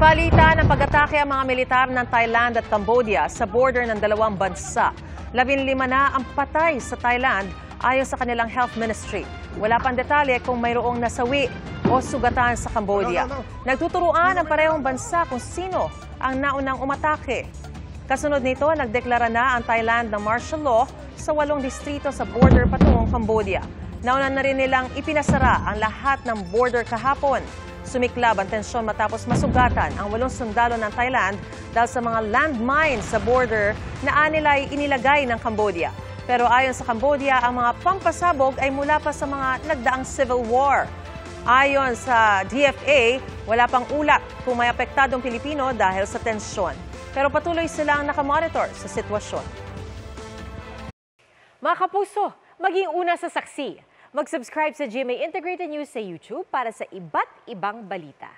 Nabalita ng pag-atake ang mga militar ng Thailand at Cambodia sa border ng dalawang bansa. 15 na ang patay sa Thailand ayon sa kanilang health ministry. Wala pang detalye kung mayroong nasawi o sugatan sa Cambodia. Nagtuturuan ang parehong bansa kung sino ang naunang umatake. Kasunod nito, nagdeklara na ang Thailand ng martial law sa 8 distrito sa border patungong Cambodia. Nauna na rin nilang ipinasara ang lahat ng border kahapon. Sumiklab ang tensyon matapos masugatan ang 8 sundalo ng Thailand dahil sa mga landmines sa border na anilay inilagay ng Cambodia. Pero ayon sa Cambodia, ang mga pampasabog ay mula pa sa mga nagdaang civil war. Ayon sa DFA, wala pang ulat kung may apektadong Pilipino dahil sa tensyon. Pero patuloy silang nakamonitor sa sitwasyon. Mga kapuso, maging una sa saksi. Mag-subscribe sa GMA Integrated News sa YouTube para sa iba't ibang balita.